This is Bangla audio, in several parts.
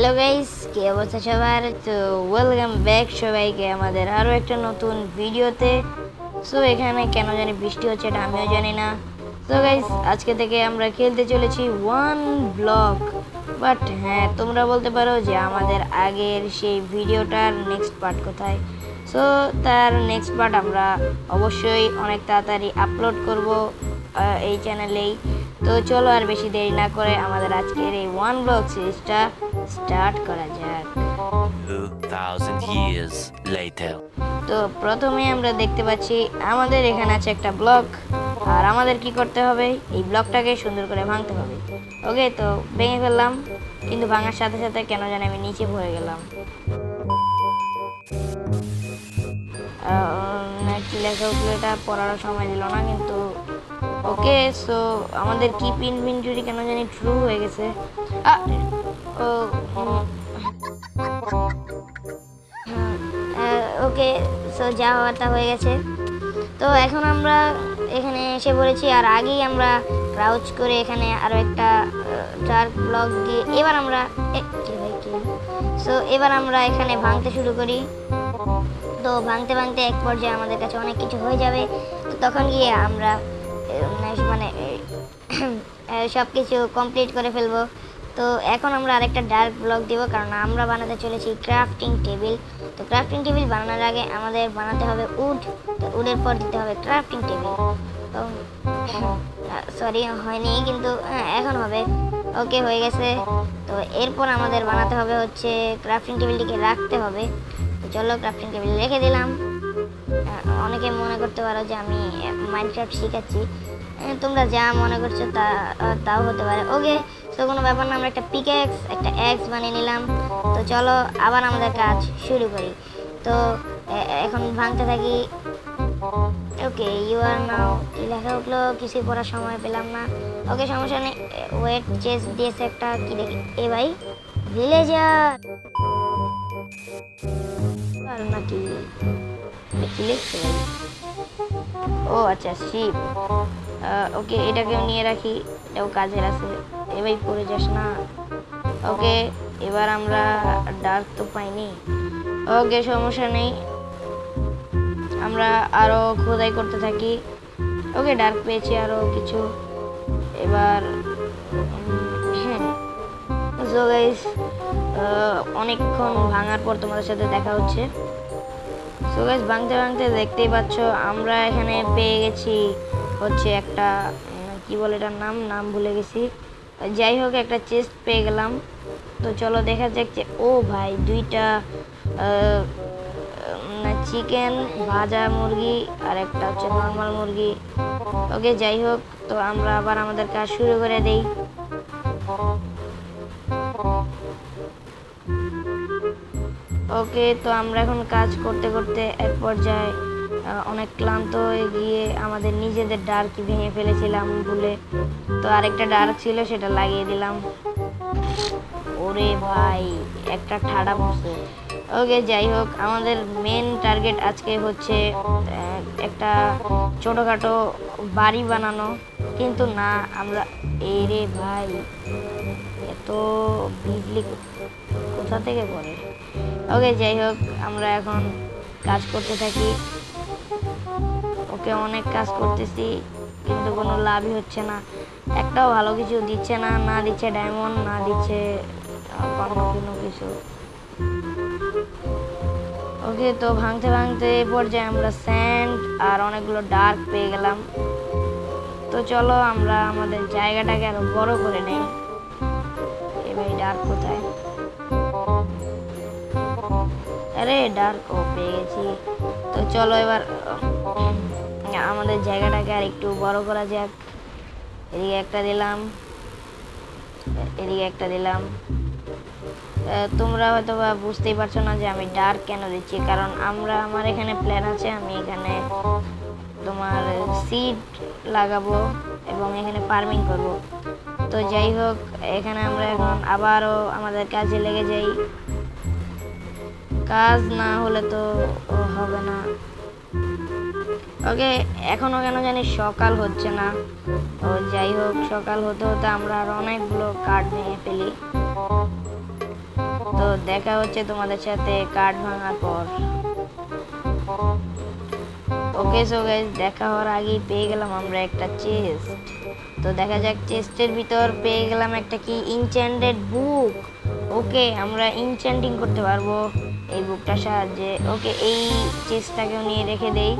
হ্যালো গাইস, কি অবস্থা সবার? তো ওয়েলকাম ব্যাক সবাইকে আমাদের আরও একটা নতুন ভিডিওতে। সো এখানে কেন জানি বৃষ্টি হচ্ছে এটা আমিও জানি না। সো গাইস, আজকে থেকে আমরা খেলতে চলেছি ওয়ান ব্লক। বাট হ্যাঁ, তোমরা বলতে পারো যে আমাদের আগের সেই ভিডিওটার নেক্সট পার্ট কোথায়। সো তার নেক্সট পার্ট আমরা অবশ্যই অনেক তাড়াতাড়ি আপলোড করব এই চ্যানেলেই। তো চলো আর বেশি দেরি না করে আমাদের আজকের এই ওয়ান ব্লক সিরিজটা স্টার্ট করা যাক। 2000 years later. তো প্রথমে আমরা দেখতে পাচ্ছি আমাদের এখানে আছে একটা ব্লক, আর আমাদের কি করতে হবে, এই ব্লকটাকে সুন্দর করে ভাঙতে হবে। ওকে, তো ভেঙে ফেললাম, কিন্তু ভাঙার সাথে সাথে কেন জানি আমি নিচে পড়ে গেলাম। কি লেখা উঠলো এটা পড়ার সময় দিল না কিন্তু। ওকে, সো আমাদের কিপ ইনভেন্টরি কেন জানি ট্রু হয়ে গেছে। ওকে, সো যা হওয়ার তা হয়ে গেছে। তো এখন আমরা এখানে এসে পড়েছি, আর আগেই আমরা ক্রাউচ করে এখানে আরও একটা ডার্ক ব্লক দিয়ে এবার আমরা সো এবার আমরা এখানে ভাঙতে শুরু করি। তো ভাঙতে ভাঙতে এক পর্যায়ে আমাদের কাছে অনেক কিছু হয়ে যাবে। তো তখন গিয়ে আমরা মানে সব কিছু কমপ্লিট করে ফেলবো। তো এখন আমরা আরেকটা ডার্ক ব্লক দিব, কারণ আমরা বানাতে চলেছি ক্রাফটিং টেবিল। তো ক্রাফটিং টেবিল বানানোর আগে আমাদের বানাতে হবে উড। তো উডের পর দিতে হবে ক্রাফটিং টেবিল। তো সরি হয়নি, কিন্তু এখন হবে। ওকে, হয়ে গেছে। তো এরপর আমাদের বানাতে হবে হচ্ছে ক্রাফটিং টেবিলটিকে রাখতে হবে। তো চলো ক্রাফটিং টেবিল রেখে দিলাম। অনেকে মনে করতে পারো যে আমি মাইনক্রাফট শিখাচ্ছি, তোমরা যা মনে করছো তাও হতে পারে। ওকে, তো কোনো ব্যাপার না, আমরা একটা পিক্যাক্স একটা অ্যাক্স বানিয়ে নিলাম। তো চলো আবার আমাদের কাজ শুরু করি। তো এখন ভাঙতে থাকি। ওকে, ইউ আর নাও, কি লেখা উঠলো কিছুই পড়ার সময় পেলাম না। ওকে, সমস্যা নেই। ওয়েট চেস্ট দিয়েছে একটা, কি দেখি এ ভাই ভিলেজার আর নাকি কি লিখছে ভাই? ও আচ্ছা, শিপ। ওকে, এটাকেও নিয়ে রাখি, এটাও কাজের আছে। এবার পড়ে যাস না। ওকে, এবার আমরা ডার্ক তো পাইনি। ওকে, সমস্যা নেই, আমরা আরো খোদাই করতে থাকি। ওকে, ডার্ক পেয়েছি আরো কিছু। এবার হ্যাঁ, সো গাইস, অনেকক্ষণ ভাঙার পর তোমাদের সাথে দেখা হচ্ছে। সো গাইস, ভাঙতে ভাঙতে দেখতেই পাচ্ছ আমরা এখানে পেয়ে গেছি হচ্ছে একটা কি বলে এটার নাম ভুলে গেছি। যাই হোক, একটা চেস্ট পেয়ে গেলাম। তো চলো দেখা যাক যে ও ভাই দুইটা চিকেন ভাজা মুরগি আর একটা হচ্ছে নর্মাল মুরগি। ওকে, যাই হোক, তো আমরা আবার আমাদের কাজ শুরু করে দেই। ওকে, তো আমরা এখন কাজ করতে করতে এক পর্যায়ে অনেক ক্লান্ত হয়ে গিয়ে আমাদের নিজেদের ডার্ক ভেঙে ফেলেছিলাম ভুলে। তো আরেকটা ডার্ক ছিল, সেটা লাগিয়ে দিলাম। ওরে ভাই, একটা ঠাডা পড়ছে। ওকে, যাই হোক, আমাদের মেন টার্গেট আজকে হচ্ছে একটা ছোটোখাটো বাড়ি বানানো। কিন্তু না, আমরা এরে ভাই এত বিজলি কোথা থেকে পড়ে। ওকে, যাই হোক, আমরা এখন কাজ করতে থাকি। ওকে, অনেক কাজ করতেছি কিন্তু কোনো লাভই হচ্ছে না, একটাও ভালো কিছু দিচ্ছে না। না দিচ্ছে ডায়মন্ড, না দিচ্ছে কোনো কিছু। ওকে, তো ভাঙতে ভাঙতে পর্যায়ে আমরা স্যান্ড আর অনেকগুলো ডার্ক পেয়ে গেলাম। তো চলো আমরা আমাদের জায়গাটাকে আরো বড় করে নেই। এবার ডার্ক কোথায়? আরে ডার্ক, ও পেয়ে গেছি। তো চলো এবার আমাদের জায়গাটাকে আর একটু বড় করা যাক। এদিকে একটা দিলাম, এদিকে একটা দিলাম। তোমরা হয়তো বা বুঝতেই পারছো না যে আমি ডার্ক কেন দিচ্ছি, কারণ আমার এখানে প্ল্যান আছে, আমি এখানে তোমার সিড লাগাবো এবং এখানে ফার্মিং করব। তো যাই হোক, এখানে আমরা এখন আবারও আমাদের কাজে লেগে যাই। কাজ না হলে তো হবে না। ওকে, এখনো কেন জানি সকাল হচ্ছে না। তো যাই হোক, সকাল হতে হতে আমরা আর অনেকগুলো কাঠ ভেঙে ফেলি। তো দেখা হচ্ছে তোমাদের সাথে কাঠ ভাঙার পর। ওকে সো গাইস, দেখা হওয়ার আগেই পেয়ে গেলাম আমরা একটা চেস্ট। তো দেখা যাক চেস্টের ভিতর পেয়ে গেলাম একটা কি ইনচ্যান্টেড বুক। ওকে, আমরা ইনচ্যান্টিং করতে পারবো এই বুকটার সাহায্যে। ওকে, এই চেস্টটাকেও নিয়ে রেখে দেই।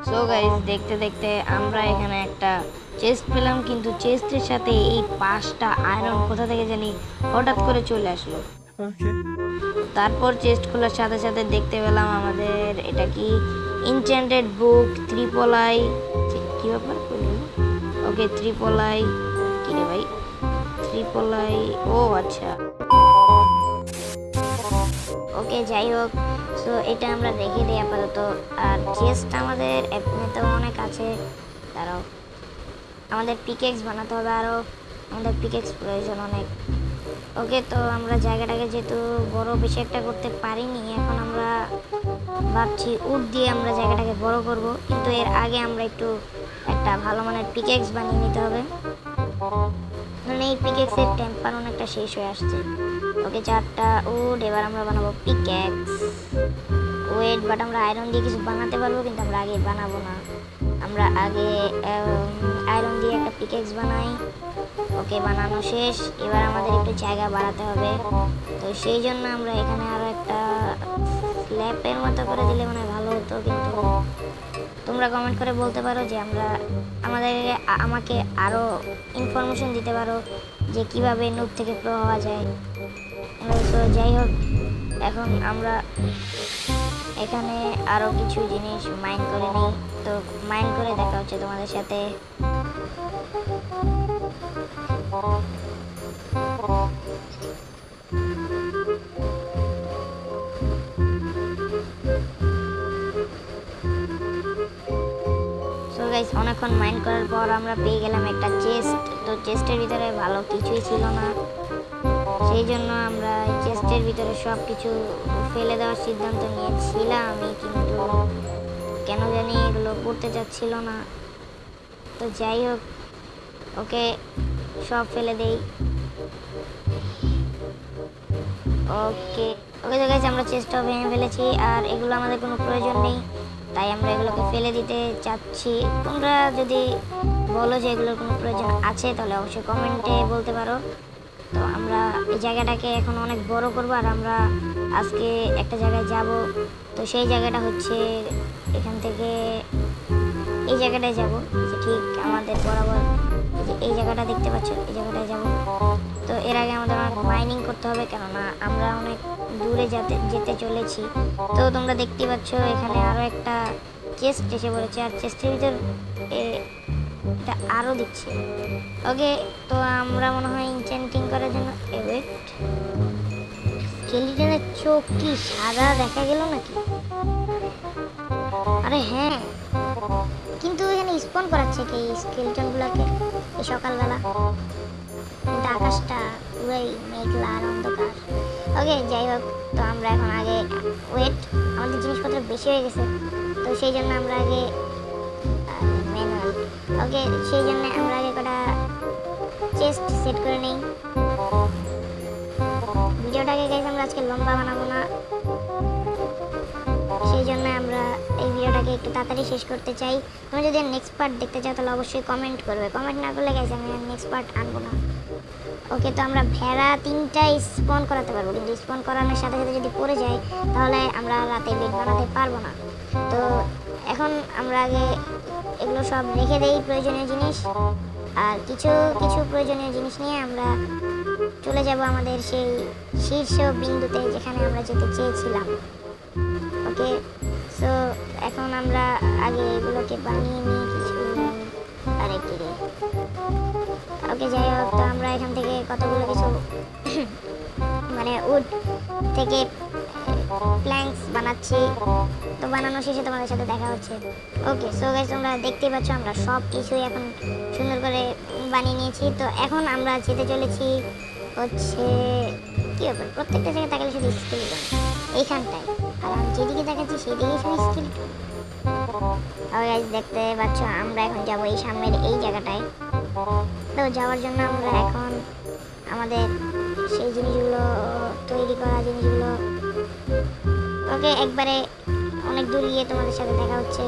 সো গাইস, দেখতে দেখতে আমরা এখানে একটা চেস্ট পেলাম, কিন্তু চেস্টের সাথে এই 5টা আয়রন কোথা থেকে জানি হঠাৎ করে চলে আসলো। তারপর চেস্ট খোলার সাথে সাথে দেখতে পেলাম আমাদের এটা কি ইনচ্যান্টেড বুক ট্রিপল আই। কি ব্যাপার? ওকে, ট্রিপল আই কি রে ভাই? ট্রিপল আই, ও আচ্ছা। ওকে, যাই হোক, সো এটা আমরা রেখে দিই আপাতত। আর চেস্ট আমাদের এমনিতে অনেক আছে, তারাও আমাদের পিকেক্স বানাতে হবে, আরও আমাদের পিকেক্স প্রয়োজন অনেক। ওকে, তো আমরা জায়গাটাকে যেহেতু বড় বেশি একটা করতে পারিনি, এখন আমরা ভাবছি উড দিয়ে আমরা জায়গাটাকে বড় করব, কিন্তু এর আগে আমরা একটু একটা ভালো মানের পিকেক্স বানিয়ে নিতে হবে, কারণ এই পিকেক্সের টেম্পার অনেকটা শেষ হয়ে আসছে। ওকে, 4টা উড, এবার আমরা বানাবো পিকেক্স। ওয়েট, বাট আমরা আয়রন দিয়ে কিছু বানাতে পারবো, কিন্তু আমরা আগে বানাবো না, আমরা আগে আয়রন দিয়ে একটা পিকেক্স বানাই। ওকে, বানানো শেষ। এবার আমাদের একটু জায়গা বাড়াতে হবে, তো সেই জন্য আমরা এখানে আরও একটা স্ল্যাপের মতো করে দিলে মানে ভালো হতো, কিন্তু তোমরা কমেন্ট করে বলতে পারো যে আমাকে আরও ইনফরমেশন দিতে পারো যে কিভাবে নুব থেকে প্রো হওয়া যায়। তো যাই হোক, এখন আমরা এখানে আরও কিছু জিনিস মাইন করে নিই। তো মাইন করে দেখা হচ্ছে তোমাদের সাথে। সো গাইস, অনেকক্ষণ মাইন্ড করার পর আমরা পেয়ে গেলাম একটা চেস্ট। তো চেস্টের ভিতরে ভালো কিছুই ছিল না, সেই জন্য আমরা চেস্টের ভিতরে সব কিছু ফেলে দেওয়ার সিদ্ধান্ত নিয়েছিলাম আমি, কিন্তু কেন জানি এগুলো করতে চাচ্ছিল না। তো যাই হোক, ওকে, সব ফেলে দেই। ওকে ওকে তো গাইস, আমরা চেস্টটাও ভেঙে ফেলেছি, আর এগুলো আমাদের কোনো প্রয়োজন নেই, তাই আমরা এগুলোকে ফেলে দিতে চাচ্ছি। তোমরা যদি বলো যে এগুলোর কোনো প্রয়োজন আছে, তাহলে অবশ্যই কমেন্টে বলতে পারো। তো আমরা এই জায়গাটাকে এখন অনেক বড় করব, আর আমরা আজকে একটা জায়গায় যাব। তো সেই জায়গাটা হচ্ছে এখান থেকে এই জায়গাটায় যাব, যে ঠিক আমাদের বরাবর যে এই জায়গাটা দেখতে পাচ্ছ, এই জায়গাটায় যাব। তো এর আগে আমাদের অনেক মাইনিং করতে হবে, কেননা আমরা অনেক দূরে যেতে চলেছি। তো তোমরা দেখতে পাচ্ছ এখানে আরও একটা চেস্ট এসে পড়েছে, আর চেস্টের ভিতর এটা আরও দিচ্ছে। ওকে, তো আমরা মনে হয় ইনচেন্টিং করার জন্য ওয়েট, স্কেলিটনের চোখ কি সাদা দেখা গেল নাকি? আরে হ্যাঁ, কিন্তু এখানে স্পন করাচ্ছে কি স্কেলিটনগুলোকে এই সকালবেলা, কিন্তু আকাশটা পুরাই মেঘলা আর অন্ধকার। ওকে, যাই হোক, তো আমরা এখন আগে ওয়েট, আমাদের জিনিসপত্র বেশি হয়ে গেছে, তো সেই জন্য আমরা আগে ম্যানুয়াল। ওকে, সেই জন্য আমরা আগে কটা চেস্ট সেট করে নেই। ভিডিওটাকে গাইস আমরা আজকে লম্বা বানাবো না, সেই জন্য আমরা এই ভিডিওটাকে একটু তাড়াতাড়ি শেষ করতে চাই। তুমি যদি নেক্সট পার্ট দেখতে চাও তাহলে অবশ্যই কমেন্ট করবে, কমেন্ট না করলে গাইস আমি নেক্সট পার্ট আনবো না। ওকে, তো আমরা ভেড়া 3টা স্পন করাতে পারবো, কিন্তু স্পন করানোর সাথে সাথে যদি পড়ে যায় তাহলে আমরা রাতে বেড বানাতে পারবো না। তো এখন আমরা আগে এগুলো সব রেখে দেই প্রয়োজনীয় জিনিস, আর কিছু কিছু প্রয়োজনীয় জিনিস নিয়ে আমরা চলে যাব আমাদের সেই শীর্ষ বিন্দুতে যেখানে আমরা যেতে চেয়েছিলাম। ওকে, সো এখন আমরা আগে এগুলোকে বানিয়ে নিই কিছু আরেকটি। ওকে, যাই হোক, তো আমরা এখান থেকে কতগুলো কিছু মানে উড থেকে প্ল্যাঙ্কস বানাচ্ছি। তো বানানো শেষে তোমাদের সাথে দেখা হচ্ছে। ওকে, সো গাইস, তোমরা দেখতেই পাচ্ছ আমরা সব কিছুই এখন সুন্দর করে বানিয়ে নিয়েছি। তো এখন আমরা যেতে চলেছি হচ্ছে কী ব্যাপার, প্রত্যেকটা জায়গায় তাকালে শুধু স্কেলিটন এইখানটায়, আর আমি যেদিকে দেখাচ্ছি সেই দিকেই শুধু স্কেলিটন। গাইস, দেখতে পাচ্ছ আমরা এখন যাবো এই সামনের এই জায়গাটায়। তো যাওয়ার জন্য আমরা এখন আমাদের সেই জিনিসগুলো তৈরি করা জিনিসগুলো ওকে একবারে অনেক দূর গিয়ে তোমাদের সাথে দেখা হচ্ছে।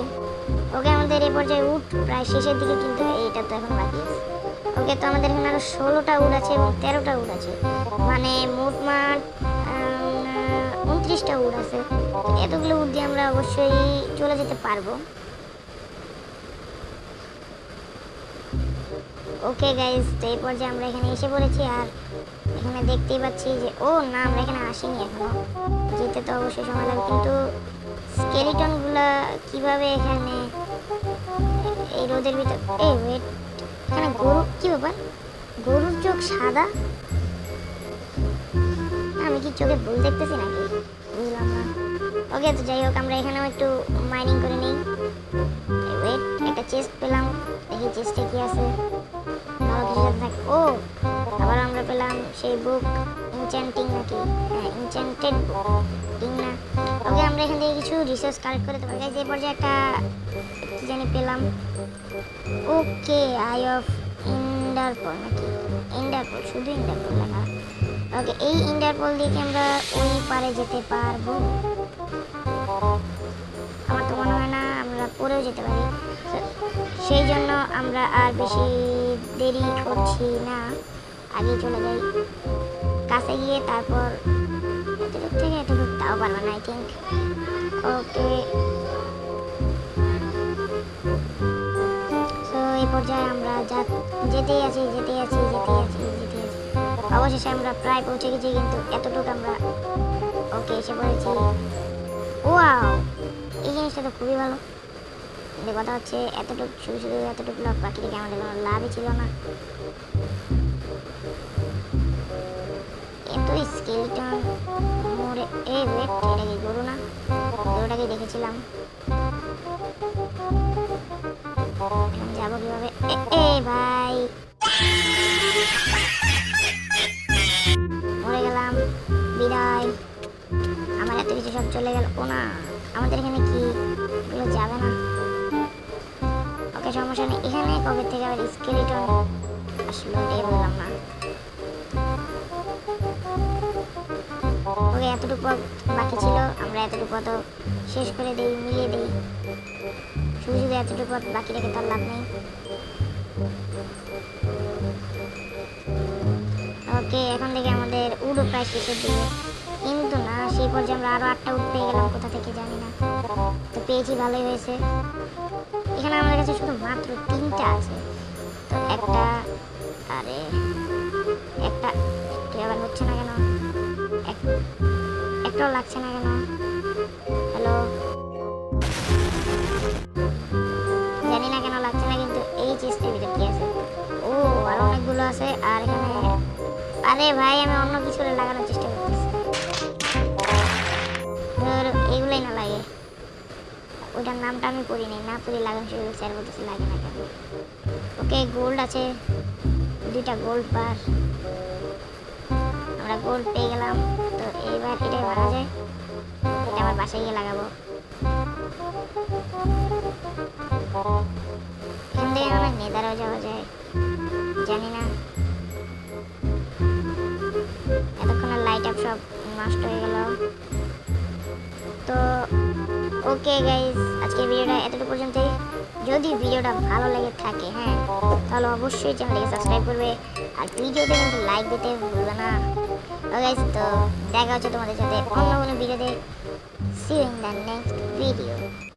ওকে আমাদের এই পর্যায়ে উট প্রায় শেষের দিকে, কিন্তু এইটা তো এখন বাকি আছে। ওকে তো আমাদের এখানে আরো 16টা উট আছে এবং 13টা উট আছে, মানে মোটমাট 29টা উট আছে। এতগুলো উট দিয়ে আমরা অবশ্যই চলে যেতে পারবো। ওকে গাইজ, তো এই পর্যায়ে আমরা এখানে এসে পড়েছি আর এখানে দেখতেই পাচ্ছি যে ও না, আমরা এখানে আসিনি এখনো, যেতে তো অবশ্যই সময় লাগবে। কিন্তু স্কেলিটনগুলা কিভাবে এখানে এই রোদের ভিতর, এই ওয়েট, এখানে গরু, কি ব্যাপার, গরুর চোখ সাদা, আমি কি চোখে ভুল দেখতেছি নাকি, বুঝলাম না। ওকে তো যাই হোক, আমরা এখানেও একটু মাইনিং করে নিই। ওয়েট, একটা চেস্ট পেলাম, দেখি চেস্টে কি আছে, ভালো কিছু যাতে থাকে। ও আবার আমরা পেলাম সেই বুক, ইনচ্যান্টিং নাকি, হ্যাঁ ইনচ্যান্টেড বুক, ঠিক না। ওকে আমরা এখান থেকে কিছু রিসোর্স কালেক্ট করে দেবো। এই পর্যায়ে একটা কি জানি পেলাম। ওকে, আই অফ ইন্ডারপল নাকি, ইন্ডারপল, শুধু ইন্ডারপল লেখা। ওকে, এই ইন্ডারপল দিয়ে কি আমরা ওই পারে যেতে পারবো? আমার তো মনে হয় না, আমরা পরেও যেতে পারি। সেই জন্য আমরা আর বেশি দেরি করছি না, আগে চলে যাই কাছে গিয়ে, তারপর এতটুক থেকে এতটুক তাও পারবো না আই থিঙ্ক। ওকে, তো এই পর্যায়ে আমরা যেতেই আছি। অবশেষে আমরা প্রায় পৌঁছে গেছি, কিন্তু এতটুকু আমরা ওকে এসে পড়েছি। ওয়াও, এই জিনিসটা তো খুবই ভালো। কিন্তু কথা হচ্ছে এতটুকু শুধু এতটুকু লাভ, বাকি থেকে আমাদের কোনো লাভই ছিল না। এত স্কেলিটন মোড়ে, এই ওয়েট, এটা কি গরু না? গরুটাকে দেখেছিলাম। এখন যাবো কিভাবে? এ ভাই, মরে গেলাম, বিদায়। আমার এত কিছু সব চলে গেল। ও না, আমাদের এখানে কি এগুলো যাবে না? ওকে, সমস্যা নেই। এখানে কবে থেকে আবার স্কেলিটন আসলো এটাই বললাম না। ওকে, এতটুকু বাকি ছিল, আমরা এতটুকু তো শেষ করে দিই, মিলিয়ে দিই। শুধু এতটুকু বাকি রেখে তার লাভ নেই। ওকে, এখন থেকে আমাদের উড়ো প্রায় শেষের দিকে, কিন্তু না, সেই পর্যায়ে আমরা আরো 8টা উঠ পেয়ে গেলাম, কোথা থেকে জানি না। তো পেয়েছি, ভালোই হয়েছে। এখানে আমাদের কাছে শুধু মাত্র 3টা আছে, তো একটা, আরে একটা তুই আবার হচ্ছে না কেন, একটাও লাগছে না কেন? হ্যালো, জানি না কেন লাগছে না, কিন্তু এই চেষ্টার ভিতরে কি আছে? ও আরো অনেকগুলো আছে। আর এখানে, আরে ভাই, আমি অন্য কিছু লাগানোর চেষ্টা করতেছি, এগুলোই না লাগে। ওইটার নামটা আমি পড়ি নাই, না পড়ি লাগানো শুরু করছি, আর বলতেছি লাগে না কেন। ওকে, গোল্ড আছে, 2টা গোল্ড বার, আমরা গোল্ড পেয়ে গেলাম। তো এইবার এটাই ভাঙা যায়, এটা আমার বাসায় গিয়ে লাগাবো। এখান থেকে আমার নেদারও যাওয়া যায়, জানি না। এতক্ষণে লাইট আপ সব নষ্ট হয়ে গেল। তো ওকে গাইজ, আজকের ভিডিওটা এতটুকু পর্যন্তই। যদি ভিডিওটা ভালো লেগে থাকে, হ্যাঁ, তাহলে অবশ্যই চ্যানেলটাকে সাবস্ক্রাইব করবে, আর ভিডিওতে কিন্তু লাইক দিতে ভুলবে না। তো গাইজ, তো দেখা হচ্ছে তোমাদের সাথে অন্য কোনো ভিডিওতে। See you in the next video.